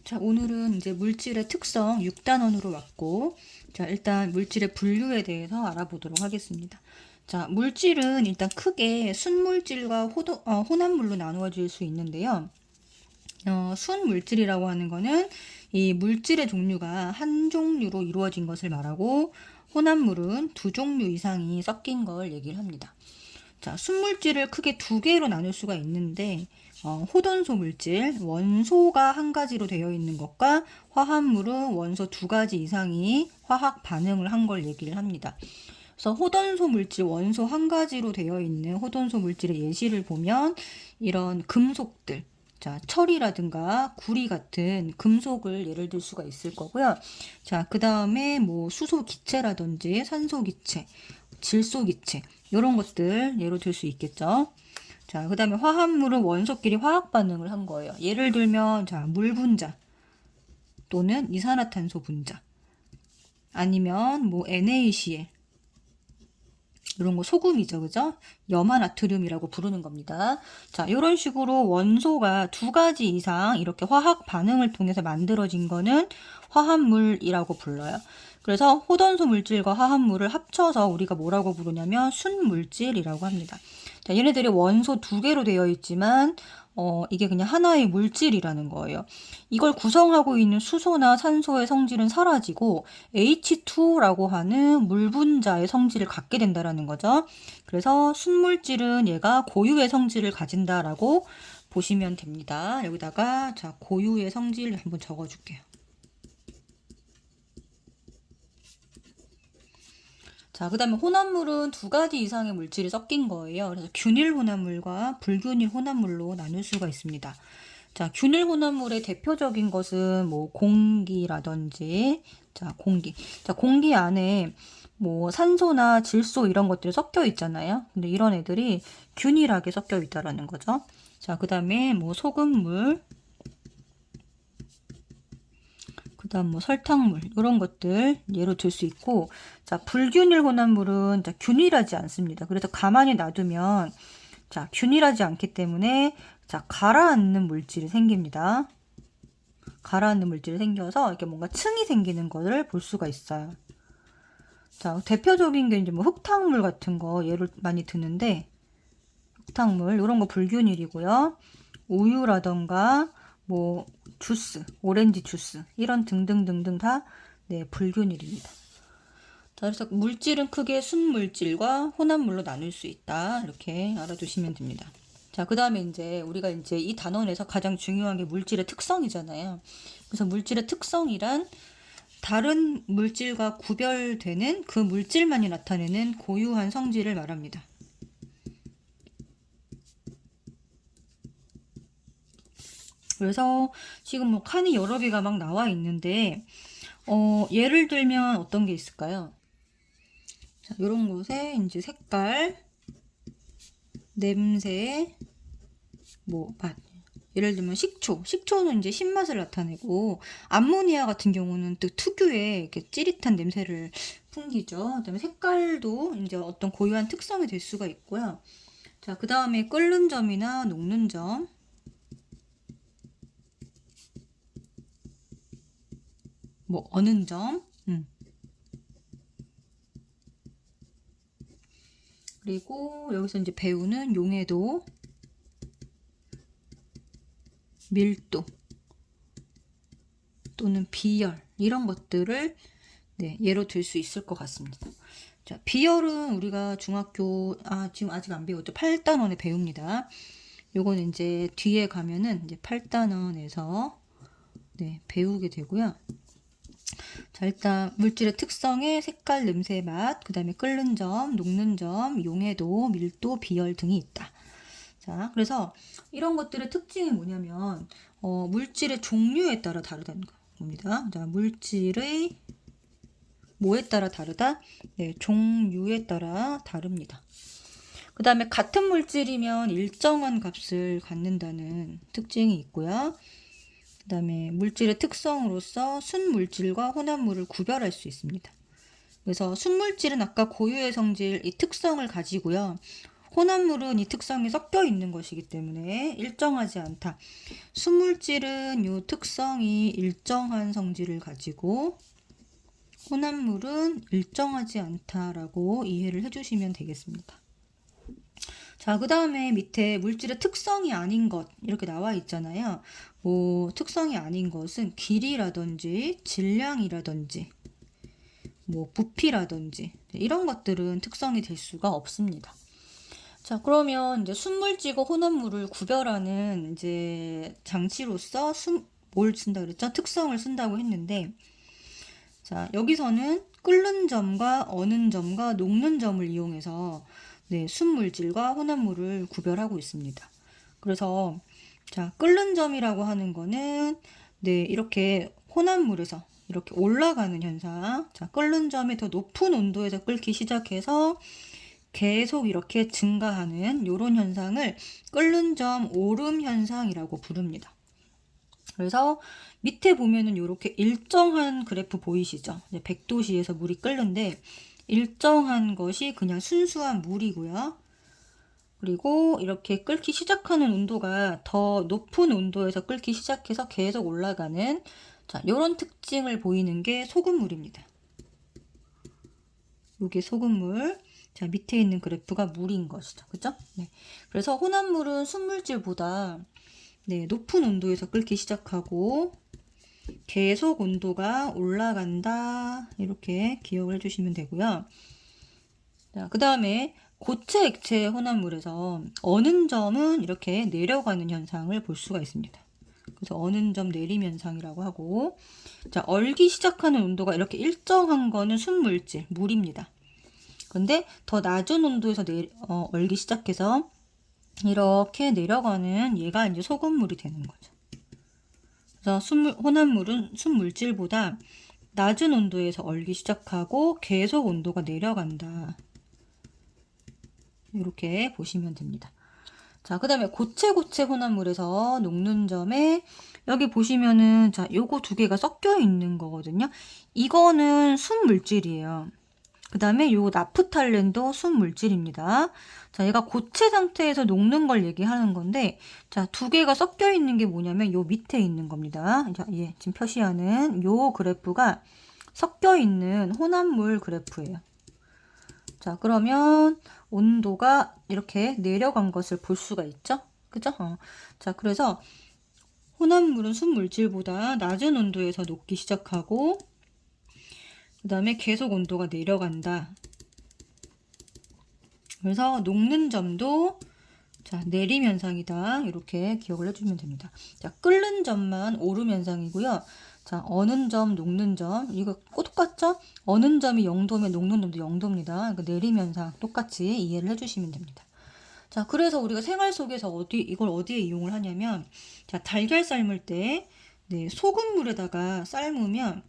자, 오늘은 이제 물질의 특성 6단원으로 왔고, 자, 일단 물질의 분류에 대해서 알아보도록 하겠습니다. 자, 물질은 일단 크게 순물질과 혼합물로 나누어질 수 있는데요. 순물질이라고 하는 거는 이 물질의 종류가 한 종류로 이루어진 것을 말하고, 혼합물은 두 종류 이상이 섞인 걸 얘기를 합니다. 자, 순물질을 크게 두 개로 나눌 수가 있는데, 호돈소 물질, 원소가 한 가지로 되어 있는 것과 화합물은 원소 두 가지 이상이 화학 반응을 한 걸 얘기를 합니다. 그래서 호돈소 물질, 원소 한 가지로 되어 있는 호돈소 물질의 예시를 보면 이런 금속들, 자, 철이라든가 구리 같은 금속을 예를 들 수가 있을 거고요. 자, 그 다음에 뭐 수소 기체라든지 산소 기체, 질소 기체, 이런 것들 예로 들 수 있겠죠. 자, 그 다음에 화합물은 원소끼리 화학 반응을 한 거예요. 예를 들면, 자, 물 분자 또는 이산화탄소 분자 아니면 뭐 NaCl 이런 거 소금이죠, 그죠? 염화나트륨이라고 부르는 겁니다. 자, 이런 식으로 원소가 두 가지 이상 이렇게 화학 반응을 통해서 만들어진 거는 화합물이라고 불러요. 그래서 호돈소 물질과 화합물을 합쳐서 우리가 뭐라고 부르냐면 순물질이라고 합니다. 자, 얘네들이 원소 두 개로 되어 있지만 이게 그냥 하나의 물질이라는 거예요. 이걸 구성하고 있는 수소나 산소의 성질은 사라지고 H2라고 하는 물 분자의 성질을 갖게 된다라는 거죠. 그래서 순물질은 얘가 고유의 성질을 가진다라고 보시면 됩니다. 여기다가 자, 고유의 성질 한번 적어줄게요. 자, 그 다음에 혼합물은 두 가지 이상의 물질이 섞인 거예요. 그래서 균일 혼합물과 불균일 혼합물로 나눌 수가 있습니다. 자, 균일 혼합물의 대표적인 것은 뭐 공기라든지, 자, 공기. 자, 공기 안에 뭐 산소나 질소 이런 것들이 섞여 있잖아요. 근데 이런 애들이 균일하게 섞여 있다라는 거죠. 자, 그 다음에 뭐 소금물, 그다음 뭐 설탕물 이런 것들 예로 들 수 있고, 자, 불균일 혼합물은 자, 균일하지 않습니다. 그래서 가만히 놔두면 자, 균일하지 않기 때문에 자, 가라앉는 물질이 생깁니다. 가라앉는 물질이 생겨서 이렇게 뭔가 층이 생기는 것을 볼 수가 있어요. 자, 대표적인 게 이제 뭐 흙탕물 같은 거 예를 많이 드는데, 흙탕물 이런 거 불균일이고요. 우유라던가 뭐 주스, 오렌지 주스 이런 등등등등 다 네, 불균일입니다. 자, 그래서 물질은 크게 순물질과 혼합물로 나눌 수 있다. 이렇게 알아두시면 됩니다. 자, 그 다음에 이제 우리가 이제 이 단원에서 가장 중요한 게 물질의 특성이잖아요. 그래서 물질의 특성이란 다른 물질과 구별되는 그 물질만이 나타내는 고유한 성질을 말합니다. 그래서 지금 뭐 칸이 여러 개가 막 나와 있는데, 예를 들면 어떤 게 있을까요? 자, 이런 곳에 이제 색깔, 냄새, 뭐 맛. 예를 들면 식초. 식초는 이제 신맛을 나타내고, 암모니아 같은 경우는 또 특유의 이렇게 찌릿한 냄새를 풍기죠. 그다음에 색깔도 이제 어떤 고유한 특성이 될 수가 있고요. 자, 그 다음에 끓는 점이나 녹는 점. 뭐 어는 점, 그리고 여기서 이제 배우는 용해도, 밀도 또는 비열 이런 것들을 네, 예로 들 수 있을 것 같습니다. 자, 비열은 우리가 중학교 지금 아직 안 배웠죠. 8단원에 배웁니다. 요거는 이제 뒤에 가면은 이제 8단원에서 네, 배우게 되고요. 자, 일단 물질의 특성에 색깔, 냄새, 맛, 그 다음에 끓는 점, 녹는 점, 용해도, 밀도, 비열 등이 있다. 자, 그래서 이런 것들의 특징이 뭐냐면 물질의 종류에 따라 다르다는 겁니다. 자, 물질의 뭐에 따라 다르다? 네, 종류에 따라 다릅니다. 그 다음에 같은 물질이면 일정한 값을 갖는다는 특징이 있고요. 그 다음에 물질의 특성으로서 순물질과 혼합물을 구별할 수 있습니다. 그래서 순물질은 아까 고유의 성질 이 특성을 가지고요. 혼합물은 이 특성이 섞여 있는 것이기 때문에 일정하지 않다. 순물질은 이 특성이 일정한 성질을 가지고 혼합물은 일정하지 않다라고 이해를 해주시면 되겠습니다. 자, 그 다음에 밑에 물질의 특성이 아닌 것 이렇게 나와 있잖아요. 뭐 특성이 아닌 것은 길이라든지 질량이라든지 뭐 부피라든지 이런 것들은 특성이 될 수가 없습니다. 자, 그러면 이제 순물질과 혼합물을 구별하는 이제 장치로서 뭘 쓴다 그랬죠? 특성을 쓴다고 했는데, 자, 여기서는 끓는 점과 어는 점과 녹는 점을 이용해서 네, 순물질과 혼합물을 구별하고 있습니다. 그래서 자, 끓는 점이라고 하는 거는 네, 이렇게 혼합물에서 이렇게 올라가는 현상. 자, 끓는 점이 더 높은 온도에서 끓기 시작해서 계속 이렇게 증가하는 이런 현상을 끓는 점 오름 현상이라고 부릅니다. 그래서 밑에 보면은 이렇게 일정한 그래프 보이시죠? 100도씨에서 물이 끓는데 일정한 것이 그냥 순수한 물이고요. 그리고 이렇게 끓기 시작하는 온도가 더 높은 온도에서 끓기 시작해서 계속 올라가는 자, 이런 특징을 보이는 게 소금물입니다. 이게 소금물. 자, 밑에 있는 그래프가 물인 것이죠. 그죠? 네. 그래서 혼합물은 순물질보다 네, 높은 온도에서 끓기 시작하고 계속 온도가 올라간다. 이렇게 기억을 해주시면 되고요. 자, 그 다음에 고체 액체 혼합물에서 어는 점은 이렇게 내려가는 현상을 볼 수가 있습니다. 그래서 어는 점 내림 현상이라고 하고, 자, 얼기 시작하는 온도가 이렇게 일정한 거는 순물질, 물입니다. 근데 더 낮은 온도에서 얼기 시작해서 이렇게 내려가는 얘가 이제 소금물이 되는 거죠. 그래서 혼합물은 순물질보다 낮은 온도에서 얼기 시작하고 계속 온도가 내려간다. 이렇게 보시면 됩니다. 자, 그 다음에 고체 혼합물에서 녹는 점에 여기 보시면은 자, 요거 두 개가 섞여 있는 거거든요. 이거는 순물질이에요. 그 다음에 요 나프탈렌도 순물질입니다. 자, 얘가 고체 상태에서 녹는 걸 얘기하는 건데, 자, 두 개가 섞여 있는 게 뭐냐면 요 밑에 있는 겁니다. 자, 예, 지금 표시하는 요 그래프가 섞여 있는 혼합물 그래프예요. 자, 그러면 온도가 이렇게 내려간 것을 볼 수가 있죠? 그죠? 자, 그래서 혼합물은 순물질보다 낮은 온도에서 녹기 시작하고, 그 다음에 계속 온도가 내려간다. 그래서 녹는 점도 자, 내림 현상이다. 이렇게 기억을 해주면 됩니다. 자, 끓는 점만 오름 현상이고요. 자, 어는 점, 녹는 점. 이거 똑같죠? 어는 점이 0도면 녹는 점도 0도입니다. 그러니까 내림 현상 똑같이 이해를 해주시면 됩니다. 자, 그래서 우리가 생활 속에서 이걸 어디에 이용을 하냐면, 자, 달걀 삶을 때, 네, 소금물에다가 삶으면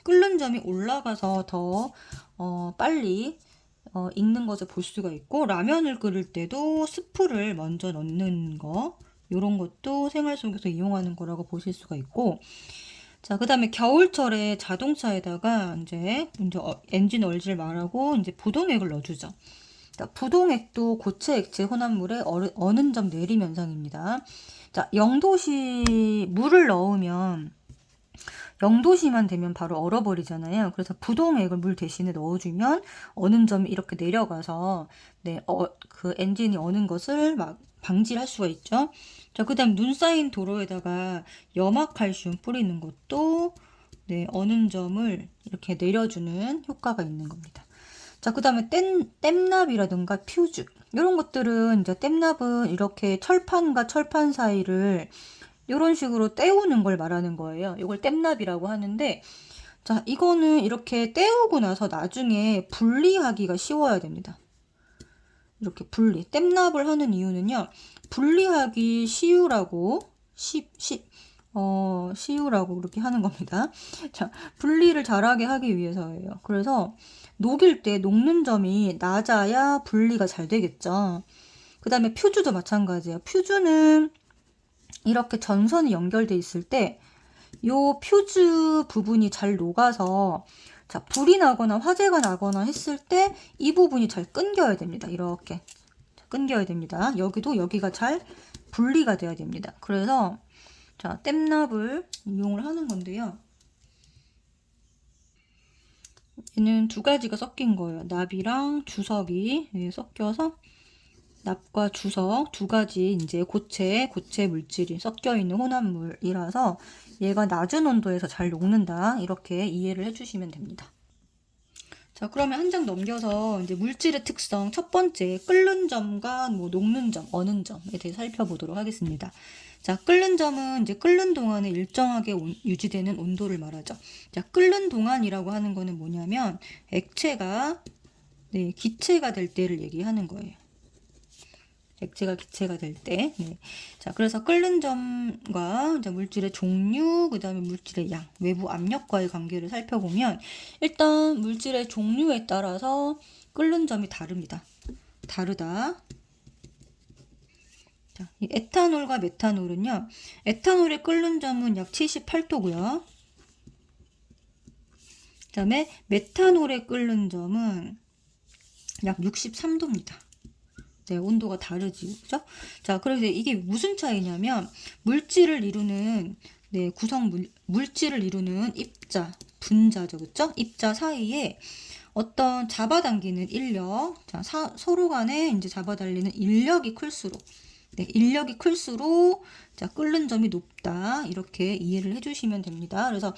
끓는 점이 올라가서 더 빨리 익는 것을 볼 수가 있고, 라면을 끓일 때도 스프를 먼저 넣는 거, 이런 것도 생활 속에서 이용하는 거라고 보실 수가 있고, 자, 그 다음에 겨울철에 자동차에다가 이제 엔진 얼질 말하고 이제 부동액을 넣어주죠. 자, 부동액도 고체 액체 혼합물에 어는 점 내림 현상입니다. 자, 0도씨 물을 넣으면 0도씨만 되면 바로 얼어버리잖아요. 그래서 부동액을 물 대신에 넣어주면 어는 점이 이렇게 내려가서 네, 그 엔진이 어는 것을 막 방지를 할 수가 있죠. 자, 그 다음 눈 쌓인 도로에다가 염화칼슘 뿌리는 것도 네, 어는 점을 이렇게 내려주는 효과가 있는 겁니다. 자, 그 다음에 땜납이라든가 퓨즈 이런 것들은 이제 땜납은 이렇게 철판과 철판 사이를 이런 식으로 때우는 걸 말하는 거예요. 이걸 땜납이라고 하는데, 자, 이거는 이렇게 때우고 나서 나중에 분리하기가 쉬워야 됩니다. 이렇게 땜납을 하는 이유는요, 분리하기 쉬우라고, 쉬우라고 그렇게 하는 겁니다. 자, 분리를 잘하게 하기 위해서예요. 그래서 녹일 때 녹는 점이 낮아야 분리가 잘 되겠죠. 그 다음에 퓨즈도 마찬가지예요. 퓨즈는 이렇게 전선이 연결돼 있을 때 요 퓨즈 부분이 잘 녹아서 자, 불이 나거나 화재가 나거나 했을 때 이 부분이 잘 끊겨야 됩니다. 이렇게 끊겨야 됩니다. 여기도 여기가 잘 분리가 돼야 됩니다. 그래서 자, 땜납을 이용을 하는 건데요. 얘는 두 가지가 섞인 거예요. 납이랑 주석이 섞여서 납과 주석 두 가지 이제 고체 물질이 섞여 있는 혼합물이라서 얘가 낮은 온도에서 잘 녹는다. 이렇게 이해를 해주시면 됩니다. 자, 그러면 한 장 넘겨서 이제 물질의 특성 첫 번째 끓는 점과 뭐 녹는 점, 어는 점에 대해 살펴보도록 하겠습니다. 자, 끓는 점은 이제 끓는 동안에 일정하게 유지되는 온도를 말하죠. 자, 끓는 동안이라고 하는 거는 뭐냐면 액체가 기체가 될 때를 얘기하는 거예요. 액체가 기체가 될 때. 자, 그래서 끓는 점과 물질의 종류, 그 다음에 물질의 양, 외부 압력과의 관계를 살펴보면 일단 물질의 종류에 따라서 끓는 점이 다릅니다. 다르다. 자, 이 에탄올과 메탄올은요. 에탄올의 끓는 점은 약 78도고요. 그 다음에 메탄올의 끓는 점은 약 63도입니다. 네, 온도가 다르지, 그죠? 자, 그래서 이게 무슨 차이냐면 물질을 이루는 물질을 이루는 입자, 분자죠, 그죠? 입자 사이에 어떤 잡아당기는 인력, 자, 서로 간에 이제 잡아당기는 인력이 클수록 자, 끓는 점이 높다. 이렇게 이해를 해주시면 됩니다. 그래서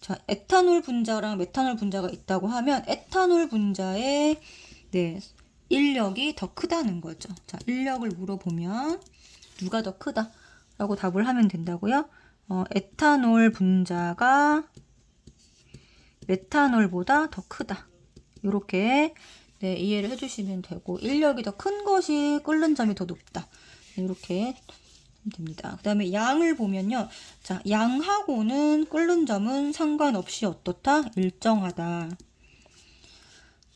자, 에탄올 분자랑 메탄올 분자가 있다고 하면 에탄올 분자의 인력이 더 크다는 거죠. 자, 인력을 물어보면 누가 더 크다? 라고 답을 하면 된다고요. 에탄올 분자가 메탄올보다 더 크다. 이렇게 이해를 해주시면 되고 인력이 더 큰 것이 끓는 점이 더 높다. 이렇게 됩니다. 그 다음에 양을 보면요. 자, 양하고는 끓는 점은 상관없이 어떻다? 일정하다.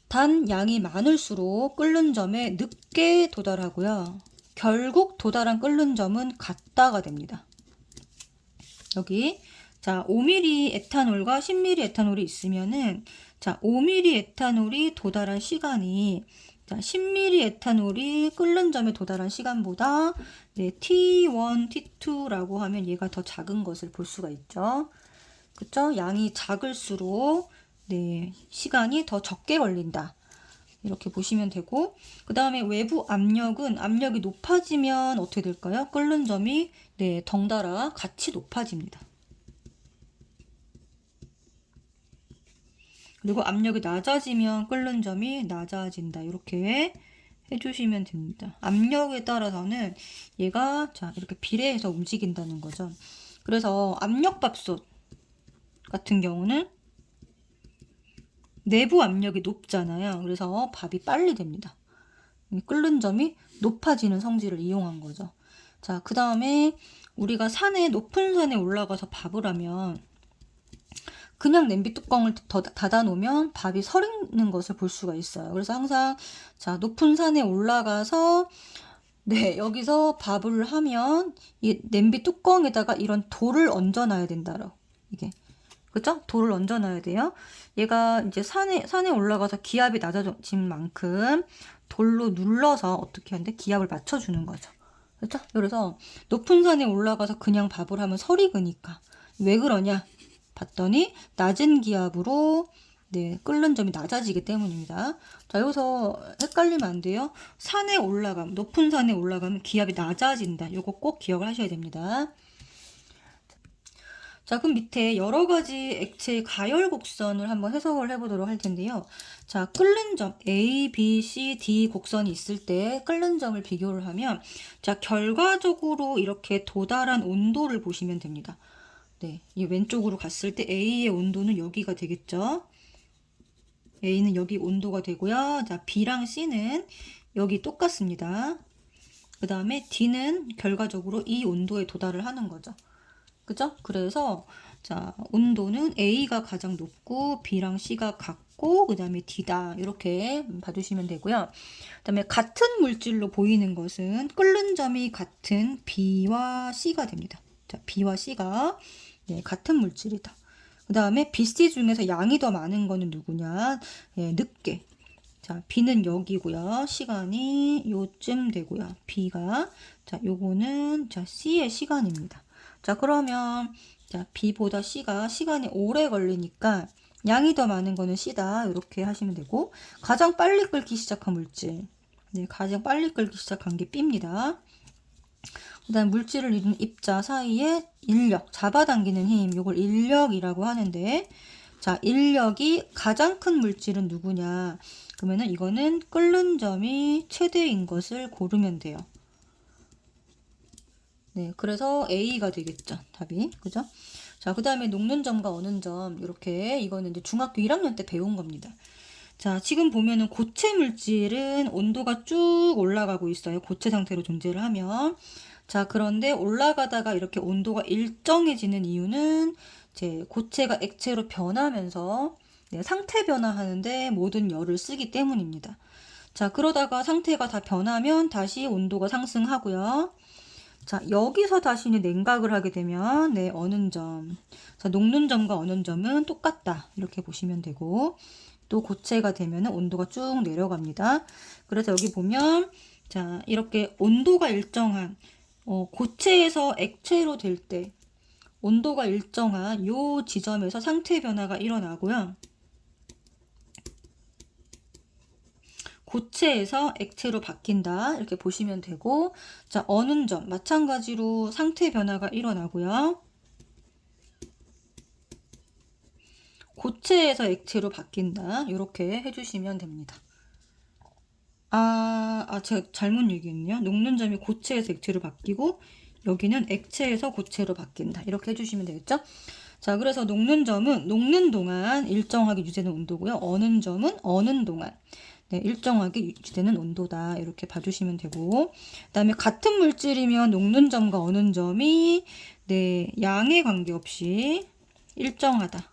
단 양이 많을수록 끓는 점에 늦게 도달하고요. 결국 도달한 끓는 점은 같다가 됩니다. 여기 자, 5ml 에탄올과 10ml 에탄올이 있으면은 자, 5ml 에탄올이 도달한 시간이 자, 10ml 에탄올이 끓는 점에 도달한 시간보다 T1, T2라고 하면 얘가 더 작은 것을 볼 수가 있죠. 그쵸? 양이 작을수록 시간이 더 적게 걸린다. 이렇게 보시면 되고 그 다음에 외부 압력이 높아지면 어떻게 될까요? 끓는 점이 덩달아 같이 높아집니다. 그리고 압력이 낮아지면 끓는 점이 낮아진다. 이렇게 해주시면 됩니다. 압력에 따라서는 얘가 자, 이렇게 비례해서 움직인다는 거죠. 그래서 압력밥솥 같은 경우는 내부 압력이 높잖아요. 그래서 밥이 빨리 됩니다. 끓는 점이 높아지는 성질을 이용한 거죠. 자, 그 다음에 우리가 높은 산에 올라가서 밥을 하면 그냥 냄비 뚜껑을 닫아 놓으면 밥이 서리는 것을 볼 수가 있어요. 그래서 항상 자, 높은 산에 올라가서 여기서 밥을 하면 이 냄비 뚜껑에다가 이런 돌을 얹어 놔야 된다로. 이게 그죠? 돌을 얹어 놔야 돼요. 얘가 이제 산에 올라가서 기압이 낮아진 만큼 돌로 눌러서 어떻게 하는데 기압을 맞춰주는 거죠. 그렇죠? 그래서 높은 산에 올라가서 그냥 밥을 하면 서리그니까 왜 그러냐? 봤더니 낮은 기압으로 끓는 점이 낮아지기 때문입니다. 자, 여기서 헷갈리면 안 돼요. 높은 산에 올라가면 기압이 낮아진다. 이거 꼭 기억을 하셔야 됩니다. 자, 그럼 밑에 여러 가지 액체의 가열 곡선을 한번 해석을 해보도록 할 텐데요. 자, 끓는 점 A, B, C, D 곡선이 있을 때 끓는 점을 비교를 하면 자, 결과적으로 이렇게 도달한 온도를 보시면 됩니다. 이 왼쪽으로 갔을 때 A의 온도는 여기가 되겠죠. A는 여기 온도가 되고요. 자, B랑 C는 여기 똑같습니다. 그 다음에 D는 결과적으로 이 온도에 도달을 하는 거죠. 그죠? 그래서 자, 온도는 A가 가장 높고 B랑 C가 같고 그 다음에 D다. 이렇게 봐주시면 되고요. 그 다음에 같은 물질로 보이는 것은 끓는 점이 같은 B와 C가 됩니다. 자, B와 C가 같은 물질이다. 그 다음에 B, C 중에서 양이 더 많은 거는 누구냐? 늦게. 자, B는 여기고요. 시간이 요쯤 되고요. B가 자, 요거는 자, C의 시간입니다. 자, 그러면 자, B보다 C가 시간이 오래 걸리니까 양이 더 많은 거는 C다. 이렇게 하시면 되고 가장 빨리 끓기 시작한 물질. 네, 가장 빨리 끓기 시작한 게 B입니다. 그다음 물질을 이룬 입자 사이에 인력, 잡아당기는 힘, 이걸 인력이라고 하는데 자, 인력이 가장 큰 물질은 누구냐? 그러면은 이거는 끓는 점이 최대인 것을 고르면 돼요. 네, 그래서 A가 되겠죠. 답이. 그죠? 자, 그 다음에 녹는 점과 어는 점. 이렇게 이거는 이제 중학교 1학년 때 배운 겁니다. 자, 지금 보면은 고체 물질은 온도가 쭉 올라가고 있어요. 고체 상태로 존재를 하면. 자, 그런데 올라가다가 이렇게 온도가 일정해지는 이유는 이제 고체가 액체로 변하면서 네, 상태 변화하는데 모든 열을 쓰기 때문입니다. 자, 그러다가 상태가 다 변하면 다시 온도가 상승하고요. 자, 여기서 다시 냉각을 하게 되면 네, 어는 점. 자, 녹는 점과 어는 점은 똑같다. 이렇게 보시면 되고 또 고체가 되면 온도가 쭉 내려갑니다. 그래서 여기 보면 자, 이렇게 온도가 일정한 고체에서 액체로 될 때 온도가 일정한 요 지점에서 상태 변화가 일어나고요. 고체에서 액체로 바뀐다. 이렇게 보시면 되고 자, 어는 점 마찬가지로 상태 변화가 일어나고요. 고체에서 액체로 바뀐다. 이렇게 해주시면 됩니다. 제가 잘못 얘기했네요. 녹는 점이 고체에서 액체로 바뀌고 여기는 액체에서 고체로 바뀐다. 이렇게 해주시면 되겠죠? 자, 그래서 녹는 점은 녹는 동안 일정하게 유지되는 온도고요. 어는 점은 어는 동안 네, 일정하게 유지되는 온도다. 이렇게 봐주시면 되고 그 다음에 같은 물질이면 녹는 점과 어는 점이 네, 양에 관계없이 일정하다.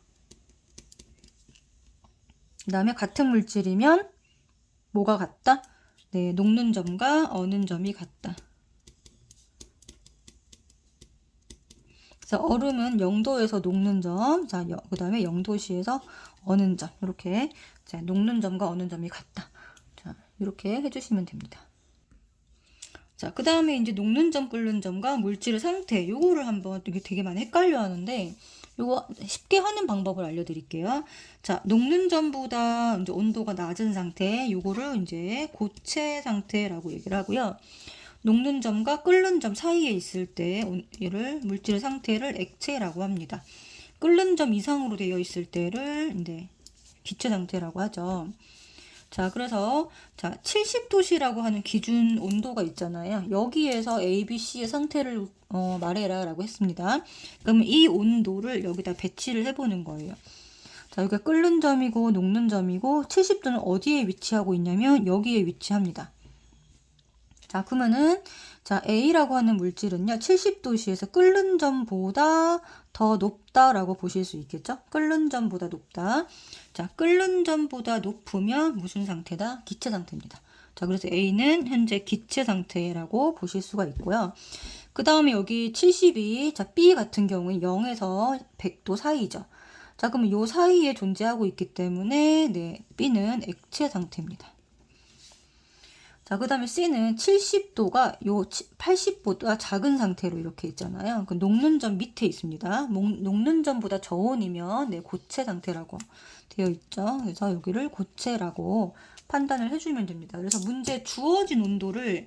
그 다음에 같은 물질이면 뭐가 같다? 네, 녹는 점과 어는 점이 같다. 그래서 얼음은 0도에서 녹는 점, 자, 그 다음에 0도씨에서 어는 점, 이렇게 자, 녹는 점과 어는 점이 같다. 자, 이렇게 해주시면 됩니다. 자, 그 다음에 이제 녹는 점, 끓는 점과 물질의 상태, 요거를 한번 이게 되게 많이 헷갈려 하는데, 요거 쉽게 하는 방법을 알려드릴게요. 자, 녹는 점보다 이제 온도가 낮은 상태, 요거를 이제 고체 상태라고 얘기를 하고요. 녹는 점과 끓는 점 사이에 있을 때 이를 물질의 상태를 액체라고 합니다. 끓는 점 이상으로 되어 있을 때를 이제 기체 상태라고 하죠. 자, 그래서 자, 70도씨라고 하는 기준 온도가 있잖아요. 여기에서 A, B, C의 상태를 말해라 라고 했습니다. 그러면 이 온도를 여기다 배치를 해보는 거예요. 자, 여기가 끓는 점이고 녹는 점이고 70도는 어디에 위치하고 있냐면 여기에 위치합니다. 자, 그러면은 자, A라고 하는 물질은요. 70도씨에서 끓는 점보다 더 높다라고 보실 수 있겠죠? 끓는 점보다 높다. 자, 끓는 점보다 높으면 무슨 상태다? 기체 상태입니다. 자, 그래서 A는 현재 기체 상태라고 보실 수가 있고요. 그 다음에 여기 70이 자, B 같은 경우는 0에서 100도 사이죠. 자, 그러면 요 사이에 존재하고 있기 때문에 네, B는 액체 상태입니다. 자, 그 다음에 C는 70도가 요 80보다 작은 상태로 이렇게 있잖아요. 그 녹는 점 밑에 있습니다. 녹는 점보다 저온이면 네, 고체 상태라고 되어 있죠. 그래서 여기를 고체라고 판단을 해주면 됩니다. 그래서 문제 주어진 온도를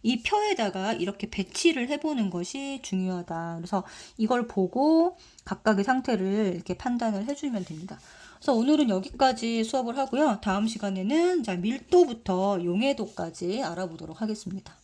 이 표에다가 이렇게 배치를 해보는 것이 중요하다. 그래서 이걸 보고 각각의 상태를 이렇게 판단을 해주면 됩니다. 그래서 오늘은 여기까지 수업을 하고요. 다음 시간에는 자, 밀도부터 용해도까지 알아보도록 하겠습니다.